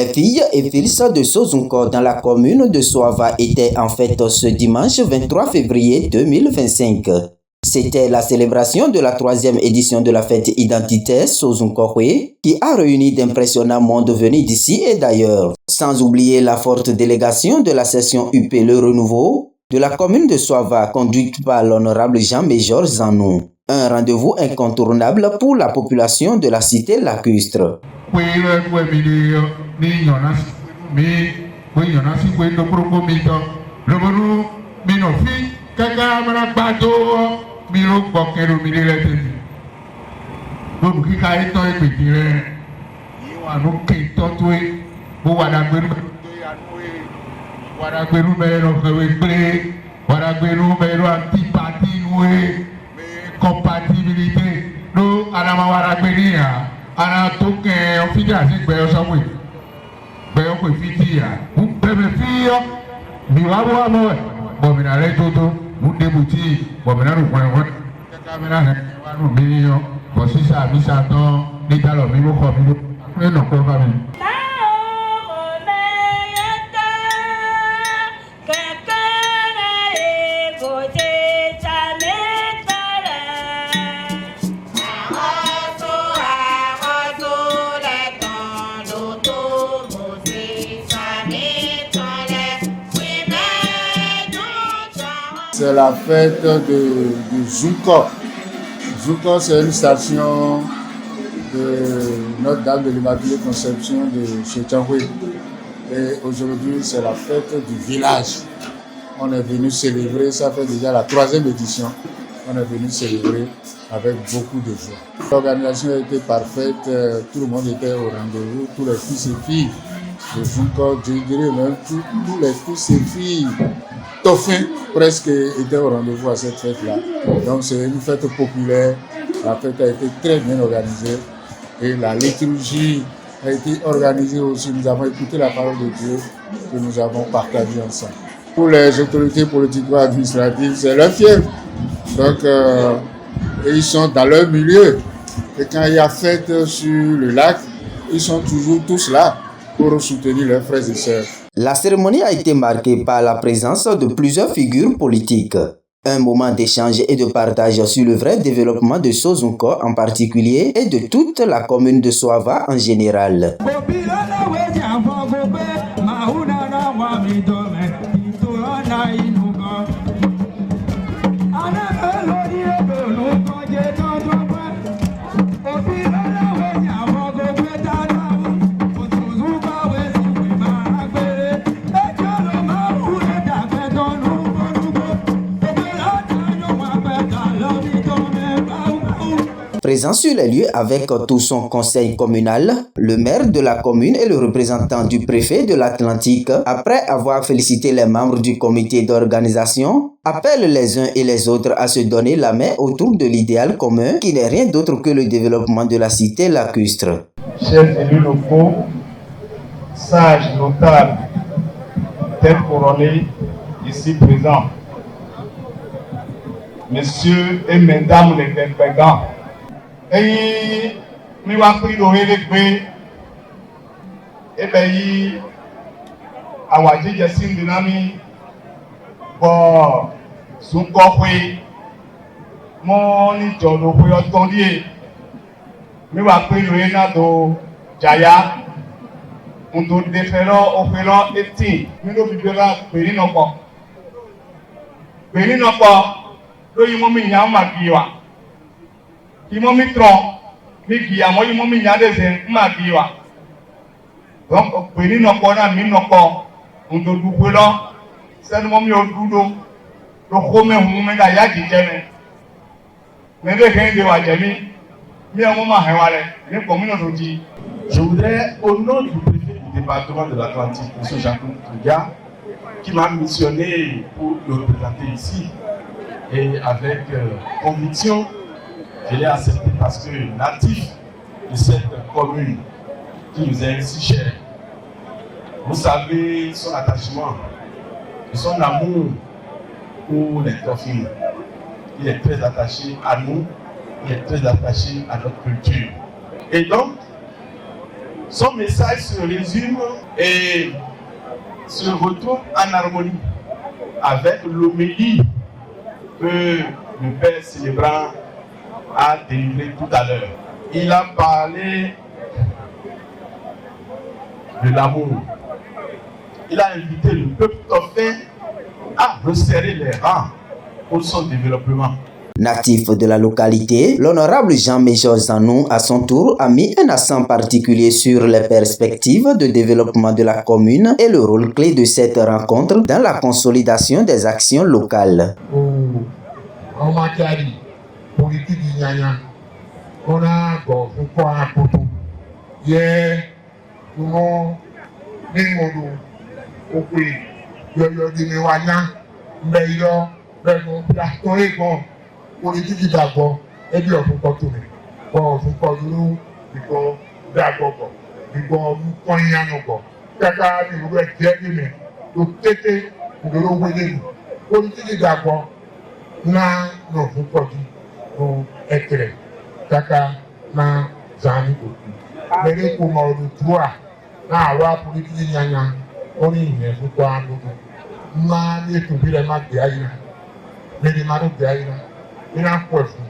Les filles et fils de Sozunko dans la commune de Soava étaient en fête ce dimanche 23 février 2025. C'était la célébration de la 3e édition de la fête identitaire Sozunkohwe qui a réuni d'impressionnants mondes venus d'ici et d'ailleurs. Sans oublier la forte délégation de la session UP Le Renouveau de la commune de Soava conduite par l'honorable Jean-Major Zanou. Un rendez-vous incontournable pour la population de la cité lacustre. Compatibilité nous anamawara gbenia ana toke ofida se gbe osomwe gbe o ko fitia bu bebe fiyo mi wa bo amo bo mi na re toto mu debuti bo mi na ru kwa kwa kamera he wa nu mi yo bo sisa mi sa ton ni talo mi mo ko mi no ko fa mi. C'est la fête de Zunko. Zunko, c'est une station de Notre-Dame de l'Immaculée Conception de Chetangwe. Et aujourd'hui, c'est la fête du village. On est venu célébrer, ça fait déjà la 3e édition. On est venu célébrer avec beaucoup de joie. L'organisation a été parfaite, tout le monde était au rendez-vous, tous les fils et filles de Zunko, je dirais même tous les fils et filles. Toffin presque était au rendez-vous à cette fête-là. Donc c'est une fête populaire. La fête a été très bien organisée et la liturgie a été organisée aussi. Nous avons écouté la parole de Dieu que nous avons partagée ensemble. Pour les autorités politico-administratives, c'est leur fièvre. Donc ils sont dans leur milieu. Et quand il y a fête sur le lac, ils sont toujours tous là pour soutenir leurs frères et sœurs. La cérémonie a été marquée par la présence de plusieurs figures politiques. Un moment d'échange et de partage sur le vrai développement de Sozunko en particulier et de toute la commune de Soava en général. Présent sur les lieux avec tout son conseil communal, le maire de la commune et le représentant du préfet de l'Atlantique, après avoir félicité les membres du comité d'organisation, appellent les uns et les autres à se donner la main autour de l'idéal commun qui n'est rien d'autre que le développement de la cité lacustre. Chers élus locaux, sages, notables, têtes couronnées ici présents, messieurs et mesdames les délégués, et mi wa pris l'oreille gbe ebe yi awaji jesim dinami bo Zunko pe mo ni jodo pe ọdún die mi wa pris l'oreille na do jaya undo defero ofero 18 mi lo bibera pe ni nopo lo yi mo mi yan ma biwa imo mi tron mi gia mo imo mi nya de zen ma biwa donc pe ni noko na mi noko ndo du pe lo se mo mi o dudo lo ko me hu me da ya ji je me de ke de wa je mi mo ma he wa le ni ko mi no do ji. Je voudrais, au nom du préfet du département de l'Atlantique, M. Jacques Touga, qui m'a missionné pour le représenter ici, et avec conviction, je l'ai accepté parce que natif de cette commune qui nous est si chère, vous savez son attachement et son amour pour les Toffines. Il est très attaché à nous, il est très attaché à notre culture. Et donc, Son message se résume et se retrouve en harmonie avec l'homélie que le Père célébrant a délivré tout à l'heure. Il a parlé de l'amour. Il a invité le peuple dauphin à resserrer les rangs pour son développement. Natif de la localité, l'honorable Jean-Major Zanou, à son tour, a mis un accent particulier sur les perspectives de développement de la commune et le rôle clé de cette rencontre dans la consolidation des actions locales. Politique d'abord et puis on peut tourner. Bon, on peut nous because d'abord, because nous poignons encore. Kaka ni vous êtes bien aimé. Donc tété de l'envoyer. Politique d'abord. Na non vous pas dit. On est clair. Kaka na zani beaucoup. Mais les comment le droit. Na wa politique nyanya. On y est vous pas nous. Na ni tout bien ma gaïna. Mais les marons gaïna. Il a un poids fou.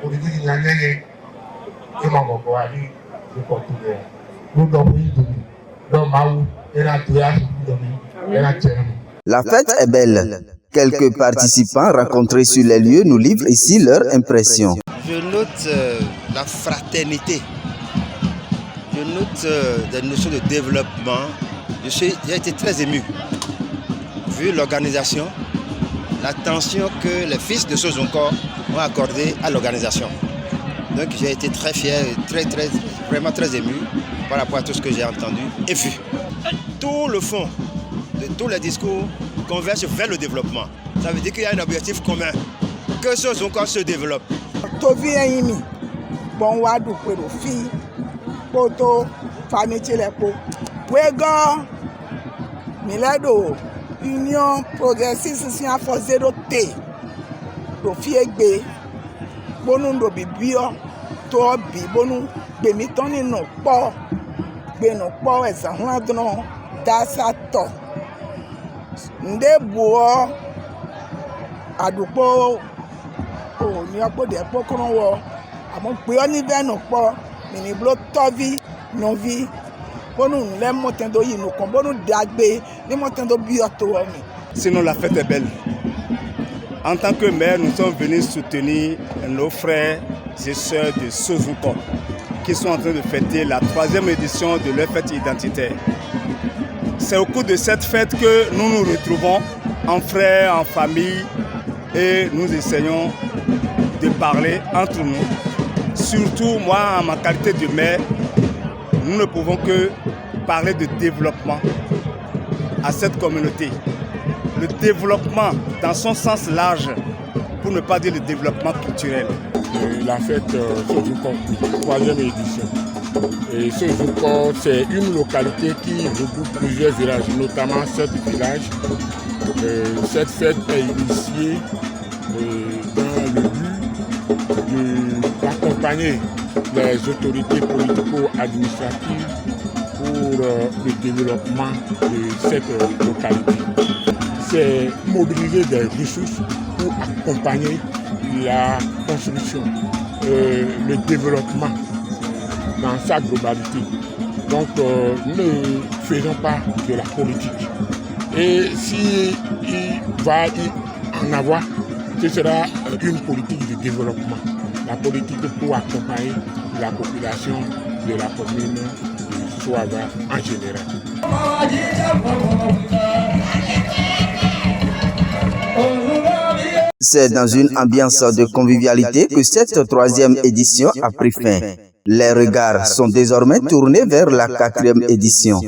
Politique il y a un et ma maman a dit je peux tout faire. Nous devons y donner. Donc Maou et la théâtre et la terre. La fête est belle. Quelques participants rencontrés sur les lieux nous livrent ici leurs impressions. Je note la fraternité. Je note des notions de développement. J'ai été très ému. Vu l'organisation, l'attention que les fils de Sozonko ont accordée à l'organisation. Donc j'ai été très fier et vraiment très ému par rapport à tout ce que j'ai entendu et vu. Tout le fond de tous les discours converge vers le développement. Ça veut dire qu'il y a un objectif commun, que Sozonko se développe. Union progressiste si a for 0T do fiegbe bonu do bibio to bi bonu gbe mi ton ni no po ezahun adun da sato nde buo adupo o ni opo de pokron wo amo pe oni be no po mi ni blo tovi no vi Sinon la fête est belle. En tant que maire, nous sommes venus soutenir nos frères et sœurs de Sozonko qui sont en train de fêter la 3e édition de leur fête identitaire. C'est au cours de cette fête que nous nous retrouvons en frères, en famille et nous essayons de parler entre nous. Surtout moi, en ma qualité de maire, nous ne pouvons que parler de développement à cette communauté. Le développement dans son sens large, pour ne pas dire le développement culturel. La fête Sozonko, 3e édition. Et Sozonko, c'est une localité qui regroupe plusieurs villages, notamment 7 villages. Cette fête est initiée dans le but d'accompagner les autorités politico-administratives pour le développement de cette localité. C'est mobiliser des ressources pour accompagner la construction, le développement dans sa globalité. Donc nous ne faisons pas de la politique. Et s'il va y en avoir, ce sera une politique de développement. La politique pour accompagner la population de la commune de Soava en général. C'est dans une ambiance de convivialité que cette 3e édition a pris fin. Les regards sont désormais tournés vers la 4e édition.